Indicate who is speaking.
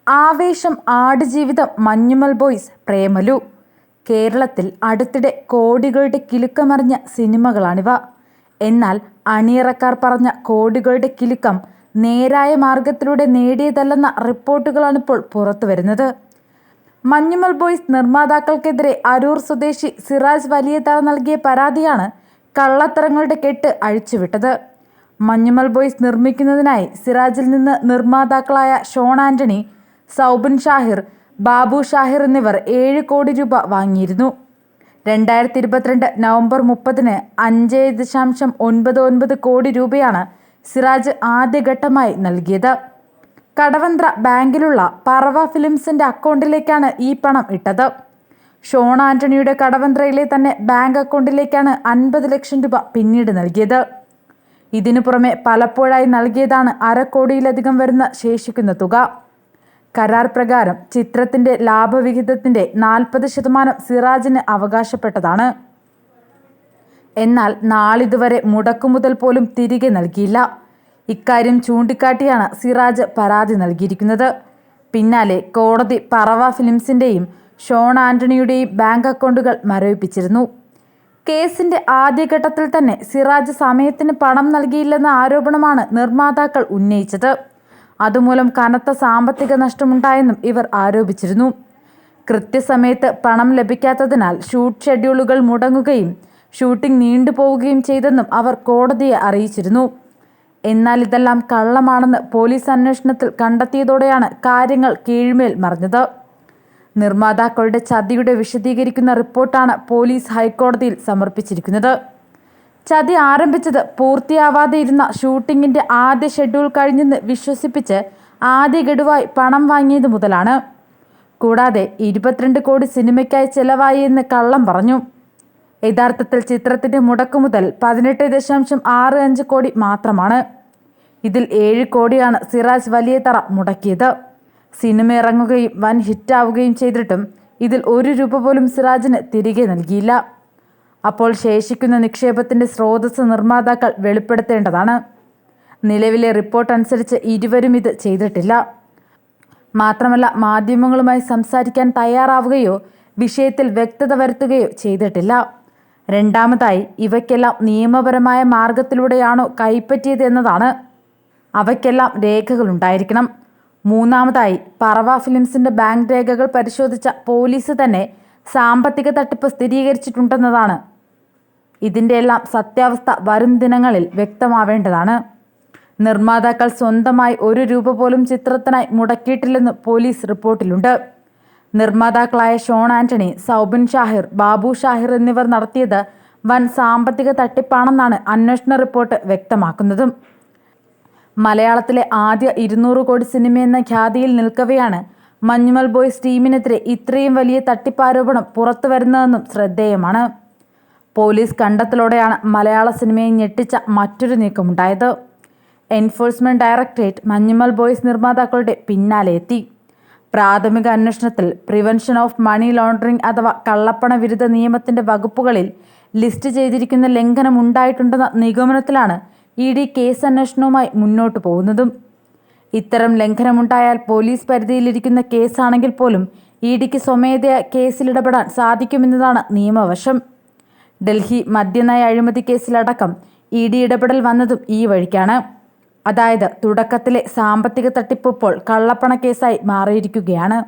Speaker 1: ആവേശം, ആടുജീവിതം, മഞ്ഞുമൽ ബോയ്സ്, പ്രേമലു. കേരളത്തിൽ അടുത്തിടെ കോടികളുടെ കിലുക്കമറിഞ്ഞ സിനിമകളാണിവ. എന്നാൽ അണിയറക്കാർ പറഞ്ഞ കോടികളുടെ കിലുക്കം നേരായ മാർഗത്തിലൂടെ നേടിയതല്ലെന്ന റിപ്പോർട്ടുകളാണിപ്പോൾ പുറത്തുവരുന്നത്. മഞ്ഞുമൽ ബോയ്സ് നിർമ്മാതാക്കൾക്കെതിരെ അരൂർ സ്വദേശി സിറാജ് വലിയതറ നൽകിയ പരാതിയാണ് കള്ളത്തരങ്ങളുടെ കെട്ട് അഴിച്ചുവിട്ടത്. മഞ്ഞുമൽ ബോയ്സ് നിർമ്മിക്കുന്നതിനായി സിറാജിൽ നിന്ന് നിർമ്മാതാക്കളായ ഷോൺ ആന്റണി, സൗബിൻ ഷാഹിർ, ബാബു ഷാഹിർ എന്നിവർ 7 കോടി രൂപ വാങ്ങിയിരുന്നു. 2022 നവംബർ 30-ന് 5.99 കോടി രൂപയാണ് സിറാജ് ആദ്യഘട്ടമായി നൽകിയത്. കടവന്ത്ര ബാങ്കിലുള്ള പറവ ഫിലിംസിന്റെ അക്കൗണ്ടിലേക്കാണ് ഈ പണം ഇട്ടത്. ഷോൺ ആന്റണിയുടെ കടവന്ത്രയിലെ തന്നെ ബാങ്ക് അക്കൗണ്ടിലേക്കാണ് 50 ലക്ഷം രൂപ പിന്നീട് നൽകിയത്. ഇതിനു പുറമെ പലപ്പോഴായി നൽകിയതാണ് 1/2 കോടിയിലധികം വരുന്ന ശേഷിക്കുന്ന തുക. കരാർ പ്രകാരം ചിത്രത്തിന്റെ ലാഭവിഹിതത്തിന്റെ 40% സിറാജിന് അവകാശപ്പെട്ടതാണ്. എന്നാൽ നാളിതുവരെ മുടക്കുമുതൽ പോലും തിരികെ നൽകിയില്ല. ഇക്കാര്യം ചൂണ്ടിക്കാട്ടിയാണ് സിറാജ് പരാതി നൽകിയിരിക്കുന്നത്. പിന്നാലെ കോടതി പറവ ഫിലിംസിന്റെയും ഷോൺ ആന്റണിയുടെയും ബാങ്ക് അക്കൗണ്ടുകൾ മരവിപ്പിച്ചിരുന്നു. കേസിന്റെ ആദ്യഘട്ടത്തിൽ തന്നെ സിറാജ് സമയത്തിന് പണം നൽകിയില്ലെന്ന ആരോപണമാണ് നിർമ്മാതാക്കൾ ഉന്നയിച്ചത്. അതുമൂലം കനത്ത സാമ്പത്തിക നഷ്ടമുണ്ടായെന്നും ഇവർ ആരോപിച്ചിരുന്നു. കൃത്യസമയത്ത് പണം ലഭിക്കാത്തതിനാൽ ഷൂട്ട് ഷെഡ്യൂളുകൾ മുടങ്ങുകയും ഷൂട്ടിംഗ് നീണ്ടുപോവുകയും ചെയ്തെന്നും അവർ കോടതിയെ അറിയിച്ചിരുന്നു. എന്നാൽ ഇതെല്ലാം കള്ളമാണെന്ന് പോലീസ് അന്വേഷണത്തിൽ കണ്ടെത്തിയതോടെയാണ് കാര്യങ്ങൾ കീഴ്മേൽ മറിഞ്ഞത്. നിർമ്മാതാക്കളുടെ ചതിയുടെ വിശദീകരിക്കുന്ന റിപ്പോർട്ടാണ് പോലീസ് ഹൈക്കോടതിയിൽ സമർപ്പിച്ചിരിക്കുന്നത്. ചതി ആരംഭിച്ചത് പൂർത്തിയാവാതെ ഇരുന്ന ഷൂട്ടിങ്ങിന്റെ ആദ്യ ഷെഡ്യൂൾ കഴിഞ്ഞെന്ന് വിശ്വസിപ്പിച്ച് ആദ്യ ഗഡുവായി പണം വാങ്ങിയത് മുതലാണ്. കൂടാതെ 22 കോടി സിനിമയ്ക്കായി ചെലവായി എന്ന് കള്ളം പറഞ്ഞു. യഥാർത്ഥത്തിൽ ചിത്രത്തിന്റെ മുടക്കുമുതൽ 18.65 കോടി മാത്രമാണ്. ഇതിൽ 7 കോടിയാണ് സിറാജ് വലിയതറ മുടക്കിയത്. സിനിമ ഇറങ്ങുകയും വൻ ഹിറ്റാവുകയും ചെയ്തിട്ടും ഇതിൽ 1 രൂപ പോലും സിറാജിന് തിരികെ നൽകിയില്ല. അപ്പോൾ ശേഷിക്കുന്ന നിക്ഷേപത്തിന്റെ സ്രോതസ് നിർമ്മാതാക്കൾ വെളിപ്പെടുത്തേണ്ടതാണ്. നിലവിലെ റിപ്പോർട്ട് അനുസരിച്ച് ഇരുവരും ഇത് ചെയ്തിട്ടില്ല. മാത്രമല്ല, മാധ്യമങ്ങളുമായി സംസാരിക്കാൻ തയ്യാറാവുകയോ വിഷയത്തിൽ വ്യക്തത വരുത്തുകയോ ചെയ്തിട്ടില്ല. രണ്ടാമതായി, ഇവയ്ക്കെല്ലാം നിയമപരമായ മാർഗത്തിലൂടെയാണോ കൈപ്പറ്റിയത് എന്നതാണ്. അവയ്ക്കെല്ലാം രേഖകളുണ്ടായിരിക്കണം. മൂന്നാമതായി, പറവ ഫിലിംസിന്റെ ബാങ്ക് രേഖകൾ പരിശോധിച്ച പോലീസ് തന്നെ സാമ്പത്തിക തട്ടിപ്പ് സ്ഥിരീകരിച്ചിട്ടുണ്ടെന്നതാണ്. ഇതിൻ്റെ എല്ലാം സത്യാവസ്ഥ വരും ദിനങ്ങളിൽ വ്യക്തമാവേണ്ടതാണ്. നിർമ്മാതാക്കൾ സ്വന്തമായി 1 രൂപ പോലും ചിത്രത്തിനായി മുടക്കിയിട്ടില്ലെന്ന് പോലീസ് റിപ്പോർട്ടിലുണ്ട്. നിർമ്മാതാക്കളായ ഷോൺ ആന്റണി, സൗബിൻ ഷാഹിർ, ബാബു ഷാഹിർ എന്നിവർ നടത്തിയത് വൻ സാമ്പത്തിക തട്ടിപ്പാണെന്നാണ് അന്വേഷണ റിപ്പോർട്ട് വ്യക്തമാക്കുന്നതും. മലയാളത്തിലെ ആദ്യ 200 കോടി സിനിമയെന്ന ഖ്യാതിയിൽ നിൽക്കവെയാണ് മഞ്ഞുമൽ ബോയ്സ് ടീമിനെതിരെ ഇത്രയും വലിയ തട്ടിപ്പാരോപണം പുറത്തു വരുന്നതെന്നും ശ്രദ്ധേയമാണ്. പോലീസ് കണ്ടെത്തലോടെയാണ് മലയാള സിനിമയെ ഞെട്ടിച്ച മറ്റൊരു നീക്കമുണ്ടായത്. എൻഫോഴ്സ്മെന്റ് ഡയറക്ടറേറ്റ് മഞ്ഞുമൽ ബോയ്സ് നിർമ്മാതാക്കളുടെ പിന്നാലെ എത്തി. പ്രാഥമിക അന്വേഷണത്തിൽ പ്രിവെൻഷൻ ഓഫ് മണി ലോണ്ടറിംഗ് അഥവാ കള്ളപ്പണ വിരുദ്ധ നിയമത്തിന്റെ വകുപ്പുകളിൽ ലിസ്റ്റ് ചെയ്തിരിക്കുന്ന ലംഘനം ഉണ്ടായിട്ടുണ്ടെന്ന നിഗമനത്തിലാണ് ED കേസ് അന്വേഷണവുമായി മുന്നോട്ടു പോകുന്നതും. ഇത്തരം ലംഘനമുണ്ടായാൽ പോലീസ് പരിധിയിലിരിക്കുന്ന കേസാണെങ്കിൽ പോലും EDക്ക് സ്വമേധയാ കേസിലിടപെടാൻ സാധിക്കുമെന്നതാണ് നിയമവശം. ഡൽഹി മദ്യനയ അഴിമതി കേസിലടക്കം ED ഇടപെടൽ വന്നതും ഈ വഴിക്കാണ്. അതായത് തുടക്കത്തിലെ സാമ്പത്തിക തട്ടിപ്പ് ഇപ്പോൾ കള്ളപ്പണ കേസായി മാറിയിരിക്കുകയാണ്.